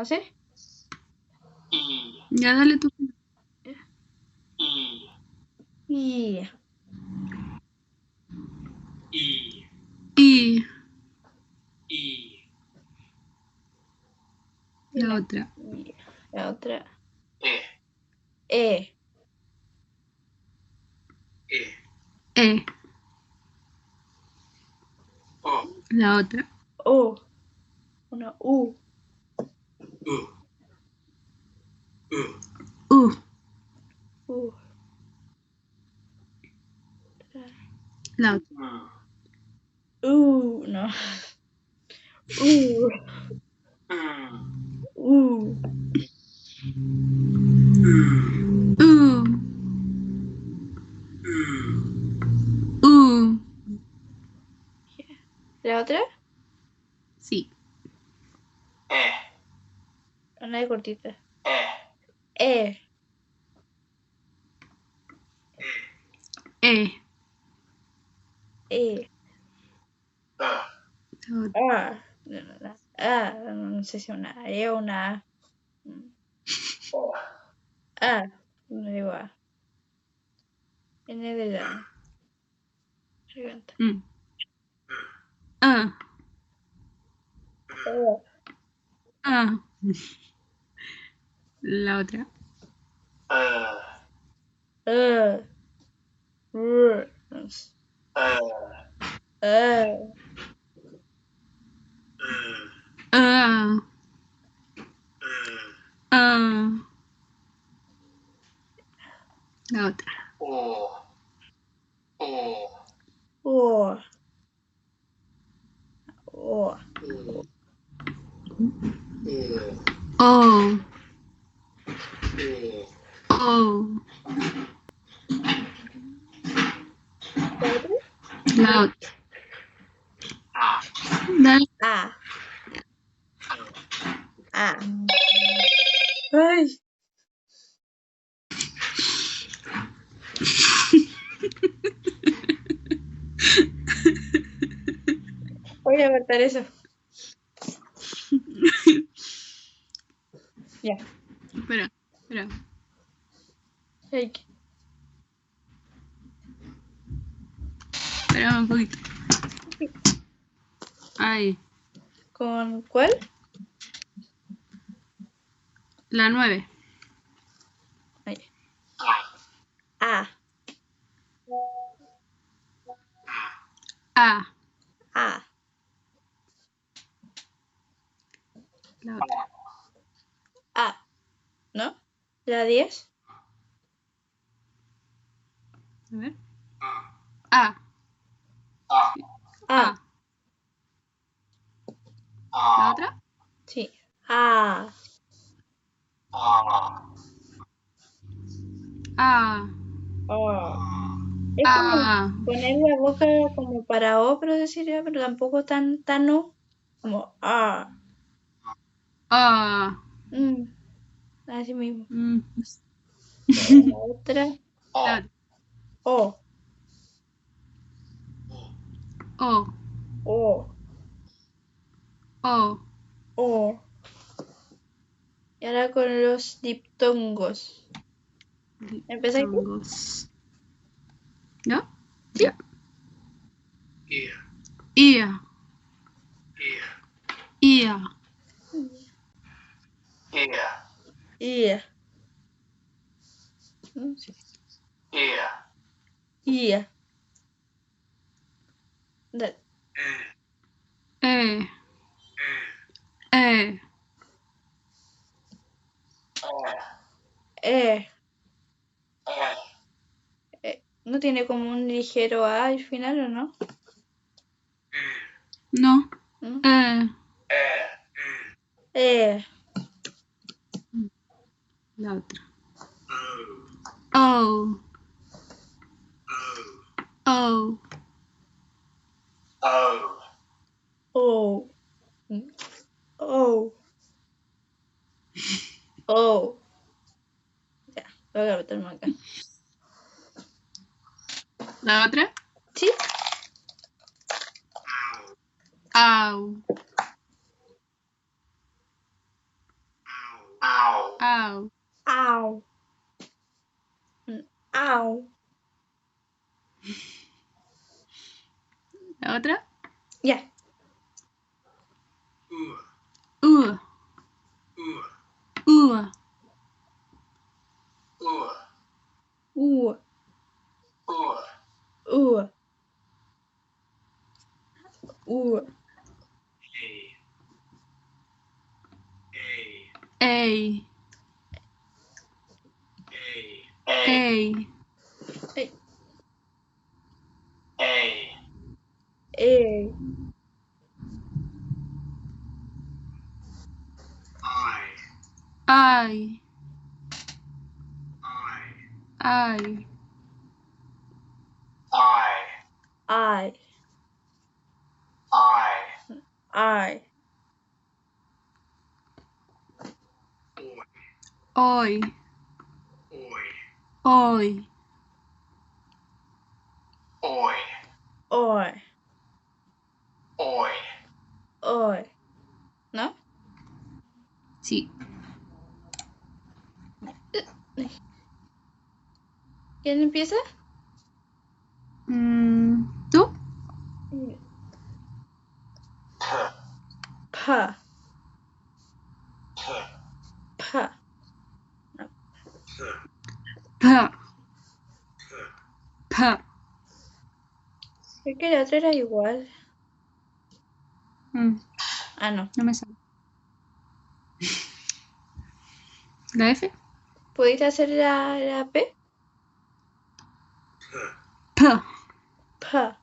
¿Así? Ya dale tú. Y. Y. La otra. La otra. E. La otra. O. Una U. La otra. No. ¿La otra? Sí. Una de cortita. E. No sé si una E o una A. No digo A. Viene de la garganta. La otra. La otra. La otra. Dale. Ay. Voy a cortar eso. Ya. Espera. Espera un poquito. Ahí. ¿Con cuál? La 9. Ahí. La otra. ¿No? ¿La 10? A ver. ¿La otra? Sí. Es como poner la boca como para O, pero decir, pero tampoco tan O. Como así mismo. La otra. O. Y ahora con los diptongos. ¿Empezáis tú? ¿No? ¿Sí? Ya. Dale. ¿No tiene como un ligero A al final o no? No. La otra. Ya, lo voy a meter acá. ¿La otra? ¿Sí? Au. Au. Au. ¿La otra? Ya. U. U. U. U. U. Ey. Ey. E. Ay. Ay. I. I. Hoy. Hoy. Oi. Oi. ¿No? Sí. ¿Quién empieza? ¿Tú? Pa. Pa. Pa. Pa. Creo que la otra era igual. Ah, no. No me sale. ¿La F? ¿Podéis hacer la P? Pa. Pa.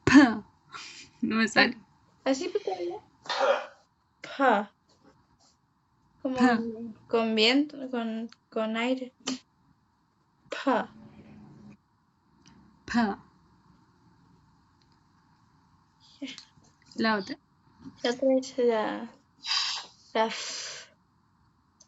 Pa. No me sale. Así porque pa. Como Pa. con viento, con aire. Pa. Pa. La otra. La otra es la F.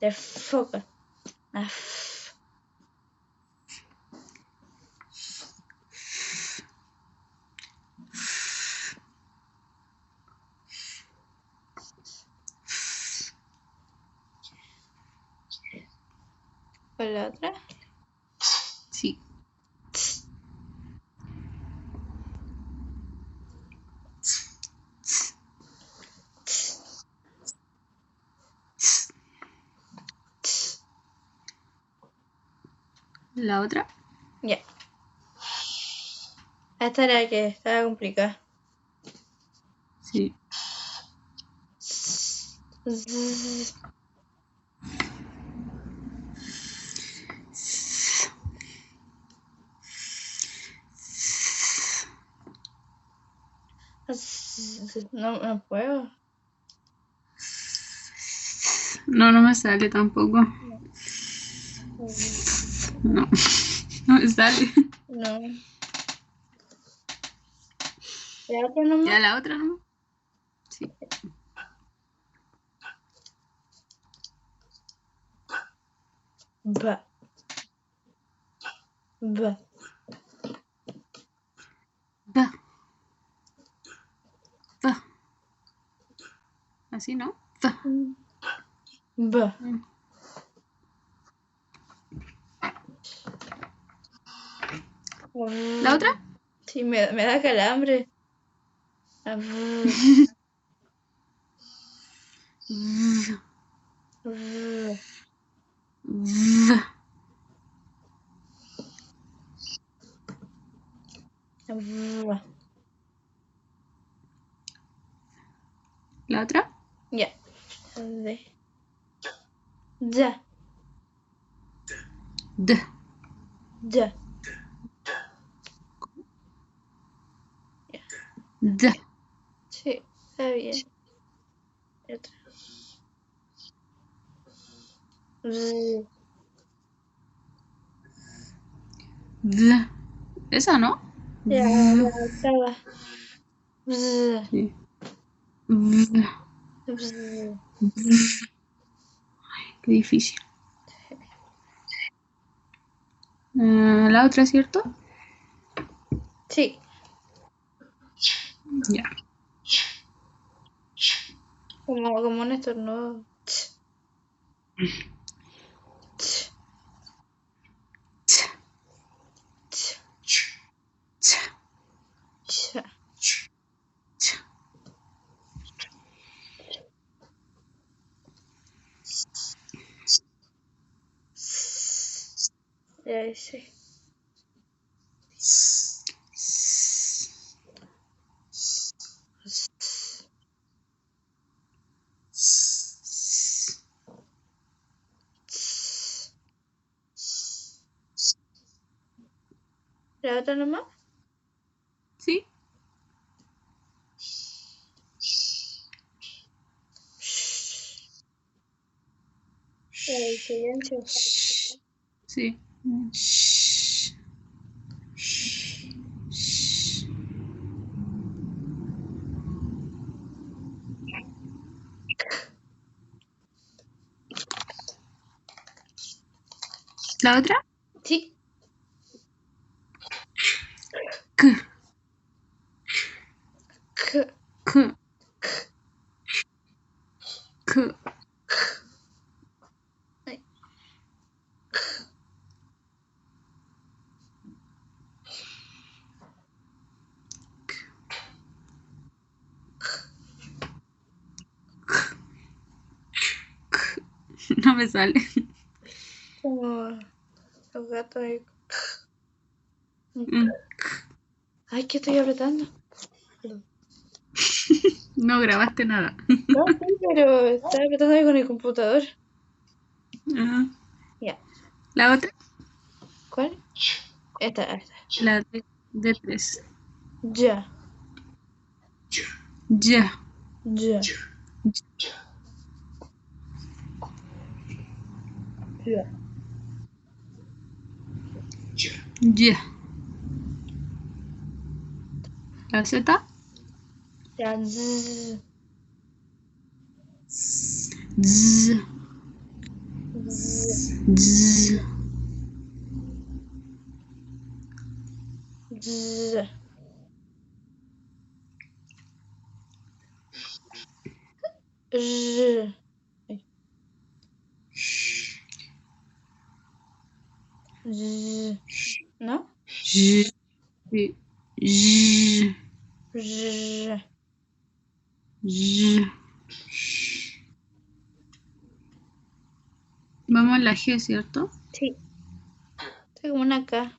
De foca. La F. ¿Con la otra? Sí. La otra. Ya. Esta era que estaba complicada. Sí. Z. No puedo. No, no me sale tampoco. No. No me sale. No. ¿La otra nomás? ¿Ya la otra no? Sí. Ba. Ba. Ba. Ba. Así, ¿no? Ba. Ba. ¿La otra? Sí, me da calambre. ¿La otra? Ya. De. Ya. D. Ya. D. Sí, está bien. Y otra. D. ¿Esa no? Ya, la octava. Sí. Qué difícil. ¿La otra, cierto? Sí. Ya. Como un estornudo. Ya ese. ¿La otra nomás? ¿Sí? El silencio. Sí. ¿La otra? Sí. K. K. K. K. Ay. No me sale. Como los gatos ahí. Ay, ¿qué estoy apretando? No grabaste nada. No, sí, pero estaba apretando ahí con el computador. Ah. Ya. ¿La otra? ¿Cuál? Esta. La de 3. Ya. Ya. Ya. Ya. Ya. ¿La Z? Ya. Z. Z. Z. Z. Z. Z. Z. ¿No? J. J. Z. J. Vamos a la G, ¿cierto? Sí. Estoy como una K.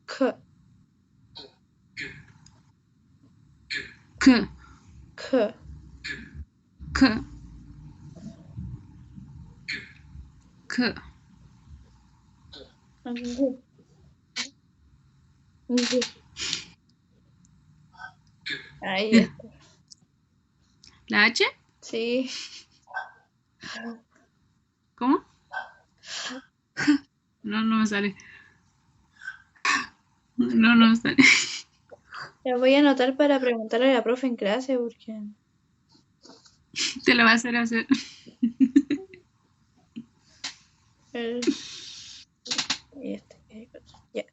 K. K. K. K. K. G. G. Ahí Ya. está. ¿La H? Sí. ¿Cómo? No, no me sale. No, no me sale. La voy a anotar para preguntarle a la profe en clase porque... Te lo va a hacer hacer. Ya.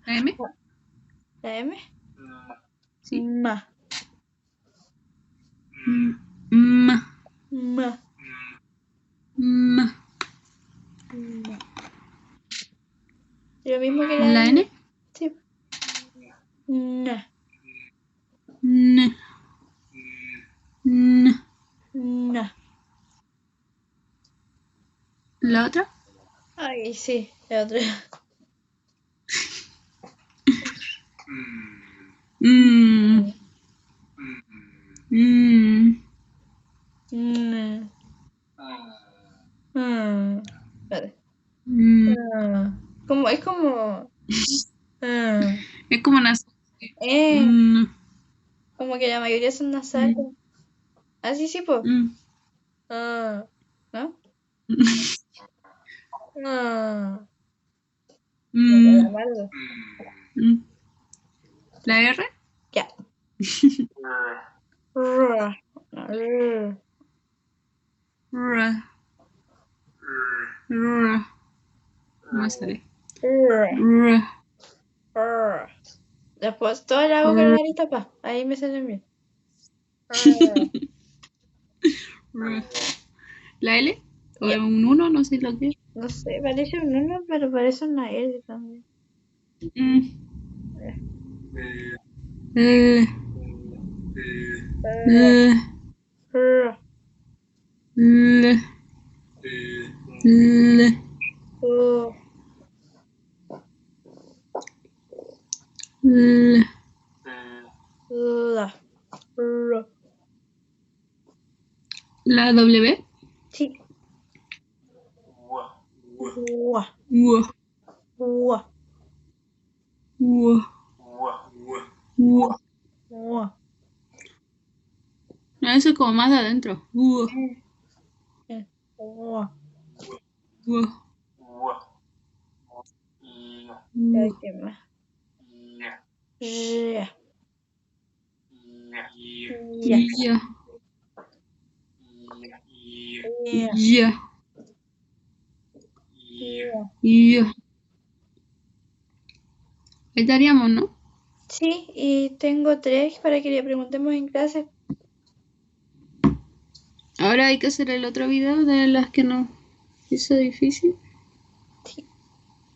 ¿La M? ¿La M? Sí. Ma. M. Ma. M. Ma. Lo mismo que la ¿La N. N? Sí. Na. N. N. Na. ¿La otra? Ay, sí, la otra. Mm. Mm. Na. Espérate. Mm. Como, es como... Es como una... eh, Mm. como que la mayoría son nasales. Mm. Ah, sí, sí, po. Mm. ¿No? Ah. Mm. Calamardo. Mm. ¿La R? Ya. Ra. R. R. R. No me sale. R. R. R. Después toda la boca en R. la nariz tapa. Ahí me salen bien. R. ¿La L? ¿O Ya. un 1? No sé lo que es. No sé, parece un 1, pero parece una R también. L. R, R, L. L. U, L. La, R. La W. Sí. Ua, U. ua, U. U. ua. No, eso es como más de adentro. U. Ua. U. Ya, U. ¿qué más? Ya, ya, Ya. ya, Ya. ya. Ya. Ahí estaríamos, ¿no? Sí, y tengo 3 para que le preguntemos en clase. Ahora hay que hacer el otro video de las que nos hizo difícil.